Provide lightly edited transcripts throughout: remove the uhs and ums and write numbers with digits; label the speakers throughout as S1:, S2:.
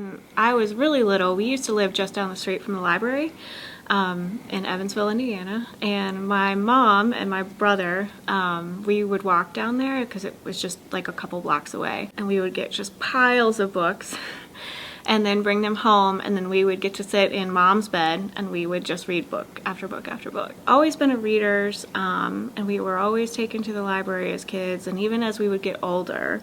S1: When I was really little, we used to live just down the street from the library in Evansville, Indiana. And my mom and my brother, we would walk down there because it was just like a couple blocks away. And we would get just piles of books and then bring them home. And then we would get to sit in Mom's bed and we would just read book after book after book. Always been a readers, and we were always taken to the library as kids. And even as we would get older,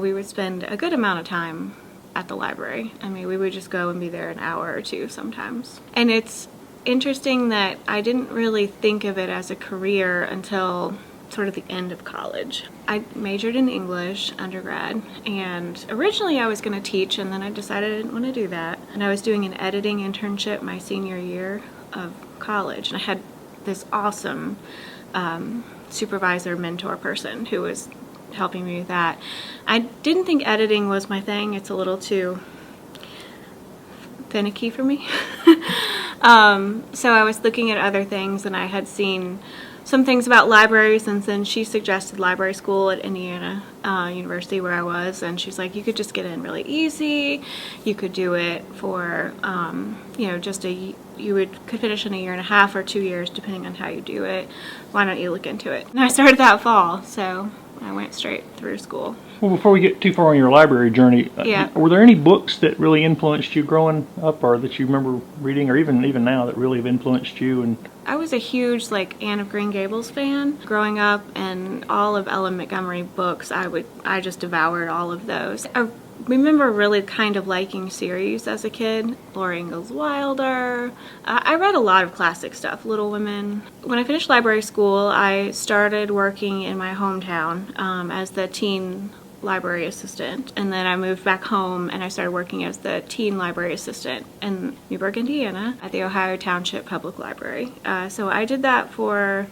S1: we would spend a good amount of time at the library. I mean, we would just go and be there an hour or two sometimes. And it's interesting that I didn't really think of it as a career until sort of the end of college. I majored in English undergrad, and originally I was going to teach, and then I decided I didn't want to do that. And I was doing an editing internship my senior year of college, and I had this awesome supervisor, mentor person who was helping me with that. I didn't think editing was my thing. It's a little too finicky for me. So I was looking at other things, and I had seen some things about libraries, and then she suggested library school at Indiana University where I was, and she's like, you could just get in really easy. You could do it for, could finish in a year and a half or 2 years depending on how you do it. Why don't you look into it? And I started that fall, so I went straight through school.
S2: Well, before we get too far on your library journey, were there any books that really influenced you growing up, or that you remember reading, or even now that really have influenced you? And
S1: I was a huge Anne of Green Gables fan growing up, and all of Ellen Montgomery books. I just devoured all of those. I remember really kind of liking series as a kid. Laura Ingalls Wilder. I read a lot of classic stuff, Little Women. When I finished library school, I started working in my hometown as the teen library assistant, and then I moved back home and I started working as the teen library assistant in Newburgh, Indiana at the Ohio Township Public Library. So I did that for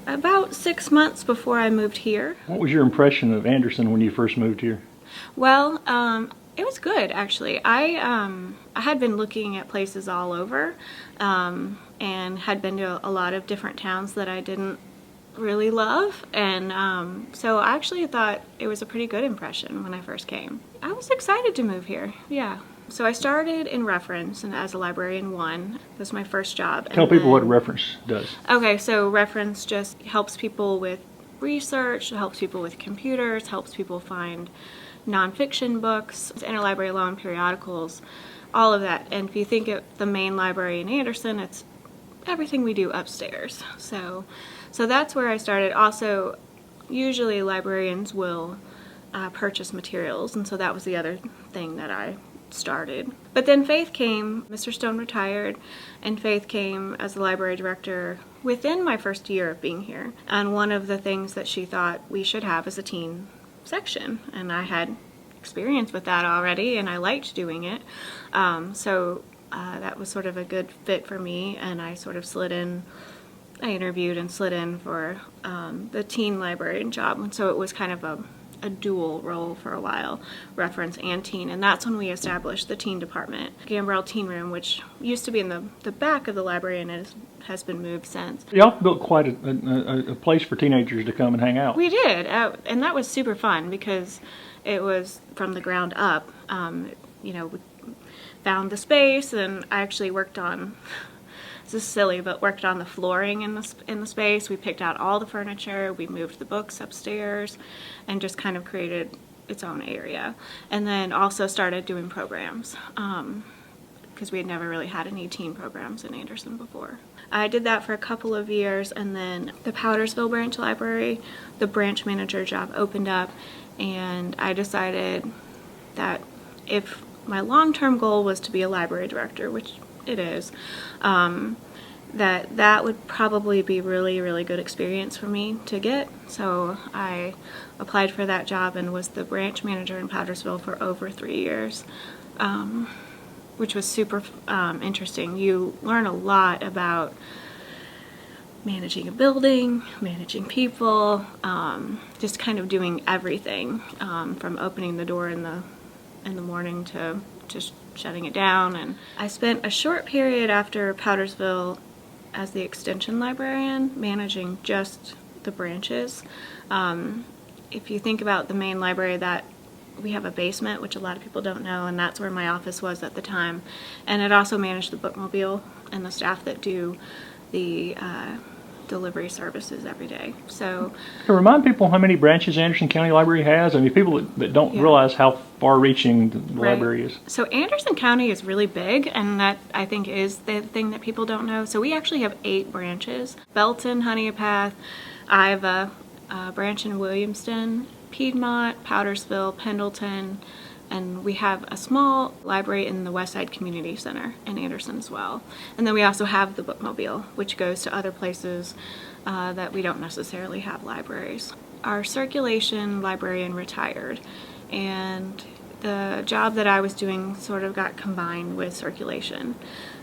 S1: about 6 months before I moved here.
S2: What was your impression of Anderson when you first moved here?
S1: Well, it was good, actually. I had been looking at places all over and had been to a lot of different towns that I didn't really love, and so I actually thought it was a pretty good impression when I first came. I was excited to move here, yeah. So I started in Reference and as a librarian 1. That was my first job.
S2: Tell people what Reference does.
S1: Okay, so Reference just helps people with research, helps people with computers, helps people find nonfiction books, interlibrary loan periodicals, all of that. And if you think of the main library in Anderson, it's everything we do upstairs. So that's where I started. Also, usually librarians will purchase materials, and so that was the other thing that I started. But then Faith came. Mr. Stone retired, and Faith came as the library director within my first year of being here. And one of the things that she thought we should have is a teen section, and I had experience with that already, and I liked doing it. So that was sort of a good fit for me, and I sort of I interviewed and slid in for the teen librarian job, and so it was kind of a dual role for a while, Reference and teen, and that's when we established the teen department. Gambrell Teen Room, which used to be in the back of the library, and it has been moved since.
S2: Y'all built quite a place for teenagers to come and hang out.
S1: We did, and that was super fun because it was from the ground up. We found the space, and I actually worked on, this is silly, but worked on the flooring in the space. We picked out all the furniture, we moved the books upstairs, and just kind of created its own area. And then also started doing programs, because we had never really had any teen programs in Anderson before. I did that for a couple of years, and then the Powdersville Branch Library, the branch manager job opened up, and I decided that if my long-term goal was to be a library director, which it is, that would probably be really, really good experience for me to get. So I applied for that job and was the branch manager in Powdersville for over 3 years, which was super interesting. You learn a lot about managing a building, managing people, just kind of doing everything, from opening the door in the morning to just shutting it down. And I spent a short period after Powdersville as the extension librarian, managing just the branches. If you think about the main library, that we have a basement, which a lot of people don't know, and that's where my office was at the time. And it also managed the bookmobile and the staff that do the delivery services every day. So
S2: to remind people how many branches Anderson County Library has, I mean, people that don't realize how far-reaching the library is.
S1: So Anderson County is really big, and that I think is the thing that people don't know. So we actually have 8 branches: Belton, Honeypath, I have a branch in Williamston, Piedmont, Powdersville, Pendleton, and we have a small library in the Westside Community Center in Anderson as well. And then we also have the bookmobile, which goes to other places that we don't necessarily have libraries. Our circulation librarian retired, and the job that I was doing sort of got combined with circulation.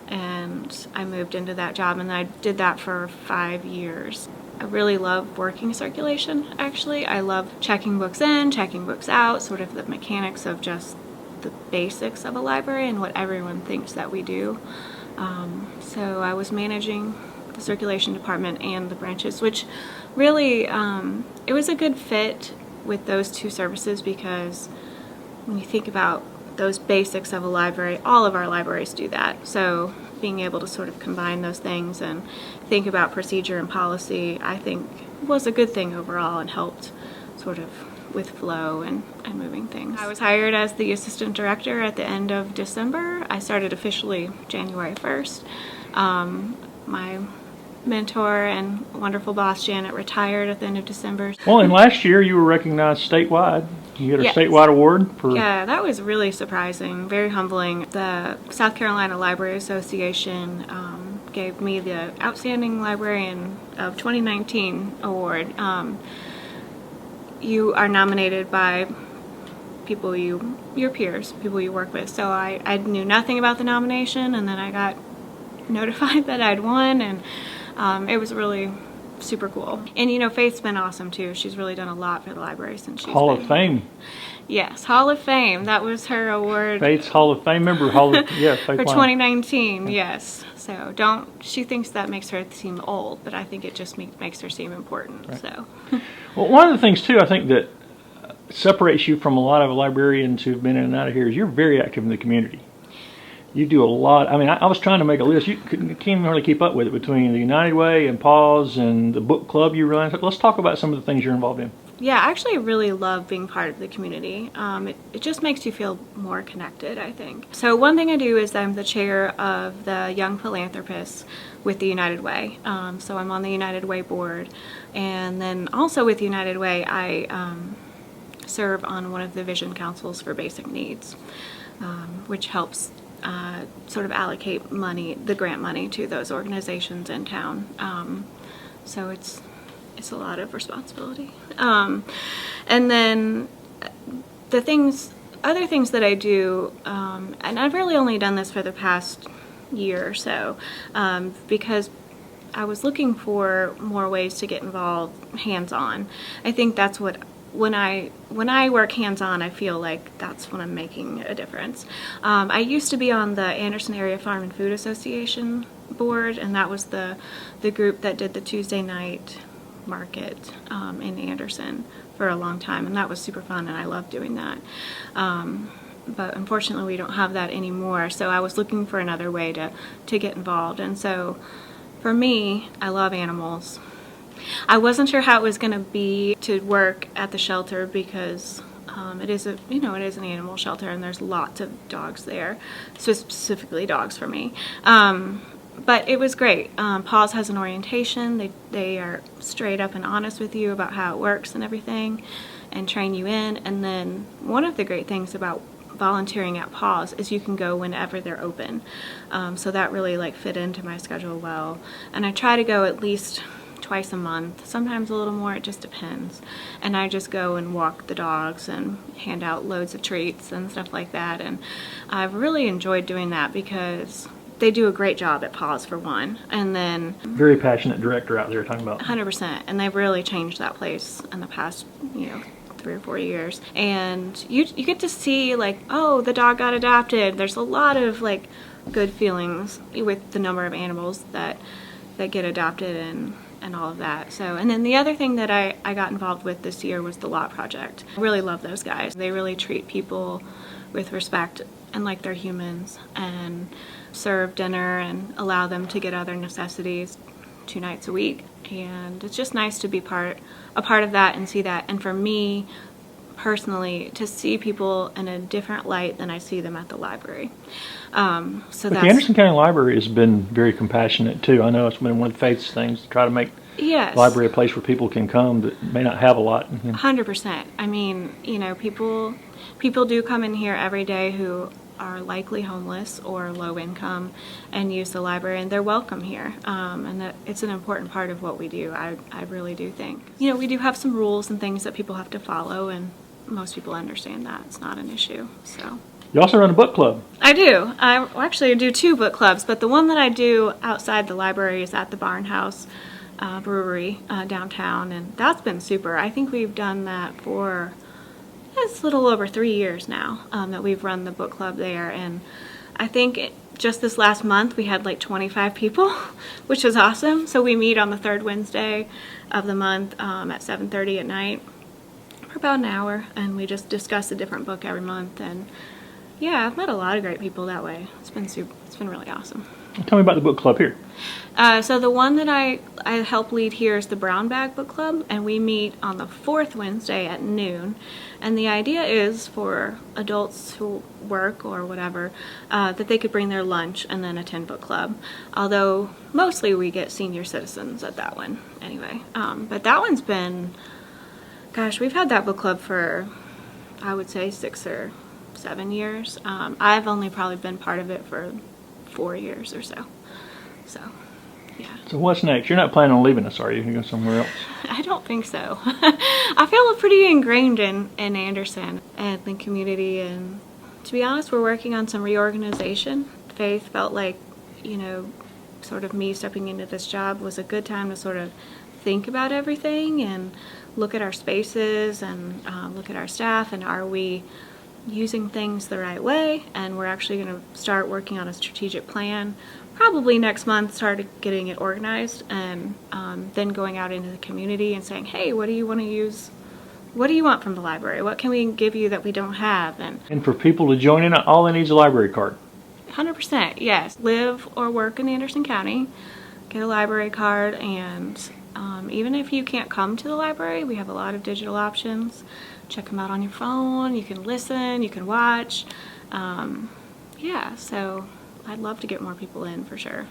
S1: And I moved into that job, and I did that for 5 years. I really love working circulation, actually. I love checking books in, checking books out, sort of the mechanics of just the basics of a library and what everyone thinks that we do. So I was managing the circulation department and the branches, which really, it was a good fit with those 2 services, because when you think about those basics of a library, all of our libraries do that. So being able to sort of combine those things and think about procedure and policy, I think was a good thing overall, and helped sort of with flow and moving things. I was hired as the assistant director at the end of December. I started officially January 1st. My mentor and wonderful boss Janet retired at the end of December.
S2: Well, and last year you were recognized statewide. You get a statewide award for...
S1: Yeah, that was really surprising, very humbling. The South Carolina Library Association gave me the Outstanding Librarian of 2019 award. You are nominated by people your peers, people you work with. So I knew nothing about the nomination, and then I got notified that I'd won, and it was really super cool. And you know, Faith's been awesome too. She's really done a lot for the library since she's
S2: Hall of Fame.
S1: Yes, Hall of Fame. That was her award.
S2: Faith's Hall of Fame member. Faith
S1: for 2019. Yes. So she thinks that makes her seem old, but I think it just makes her seem important. Right. So.
S2: Well, one of the things too, I think that separates you from a lot of librarians who've been in and out of here is you're very active in the community. You do a lot. I mean, I was trying to make a list. You can't even really keep up with it, between the United Way and Paws and the book club you run. Let's talk about some of the things you're involved in.
S1: Yeah, I actually really love being part of the community. It just makes you feel more connected, I think. So one thing I do is I'm the chair of the Young Philanthropists with the United Way. So I'm on the United Way board. And then also with the United Way, I serve on one of the Vision Councils for Basic Needs, which helps sort of allocate money, the grant money, to those organizations in town. So it's a lot of responsibility. And then other things that I do, and I've really only done this for the past year or so, because I was looking for more ways to get involved hands-on. I think that's what when I work hands-on, I feel like that's when I'm making a difference. I used to be on the Anderson Area Farm and Food Association board, and that was the group that did the Tuesday night market in Anderson for a long time, and that was super fun, and I loved doing that. But unfortunately, we don't have that anymore, so I was looking for another way to get involved. And so for me, I love animals. I wasn't sure how it was going to be to work at the shelter, because it is an animal shelter, and there's lots of dogs there, so specifically dogs for me. But it was great. Paws has an orientation. They are straight up and honest with you about how it works and everything, and train you in. And then one of the great things about volunteering at Paws is you can go whenever they're open. So that really fit into my schedule well. And I try to go at least twice a month, sometimes a little more, it just depends. And I just go and walk the dogs and hand out loads of treats and stuff like that. And I've really enjoyed doing that, because they do a great job at Paws, for one. And then
S2: very passionate director out there talking about
S1: 100%. And they've really changed that place in the past 3 or 4 years. And you get to see the dog got adopted. There's a lot of good feelings with the number of animals that get adopted, and and all of that. So, and then the other thing that I got involved with this year was the Law Project. I really love those guys. They really treat people with respect and like they're humans, and serve dinner and allow them to get other necessities 2 nights a week. And it's just nice to be a part of that and see that. And for me personally, to see people in a different light than I see them at the library. But
S2: the Anderson County Library has been very compassionate too. I know it's been one of the faith's things to try to make
S1: yes.
S2: the library a place where people can come that may not have a lot.
S1: 100%. I mean, people do come in here every day who are likely homeless or low income and use the library, and they're welcome here. And that it's an important part of what we do. I really do think. We do have some rules and things that people have to follow, and most people understand that. It's not an issue. So.
S2: You also run a book club.
S1: I do. I do 2 book clubs, but the one that I do outside the library is at the Barn House Brewery downtown, and that's been super. I think we've done that for it's a little over 3 years now that we've run the book club there, and I think just this last month we had like 25 people, which is awesome. So we meet on the 3rd Wednesday of the month at 7:30 at night for about an hour, and we just discuss a different book every month. And yeah, I've met a lot of great people that way. It's been really awesome.
S2: Tell me about the book club here.
S1: So the one that I help lead here is the Brown Bag Book Club, and we meet on the 4th Wednesday at noon. And the idea is for adults who work or whatever, that they could bring their lunch and then attend book club. Although mostly we get senior citizens at that one anyway. But that one's been, gosh, we've had that book club for, I would say 6 or 7 years. I've only probably been part of it for 4 years or so. So, yeah.
S2: So what's next? You're not planning on leaving us, are you? You go somewhere else?
S1: I don't think so. I feel pretty ingrained in Anderson and the community, and to be honest, we're working on some reorganization. Faith felt like, sort of me stepping into this job was a good time to sort of think about everything and look at our spaces and look at our staff, and are we using things the right way. And we're actually going to start working on a strategic plan probably next month, start getting it organized, and then going out into the community and saying, hey, what do you want to use? What do you want from the library? What can we give you that we don't have?
S2: And for people to join in, all they need is a library card.
S1: 100%, yes. Live or work in Anderson County, get a library card, and even if you can't come to the library, we have a lot of digital options. Check them out on your phone. You can listen, you can watch. Yeah, so I'd love to get more people in for sure.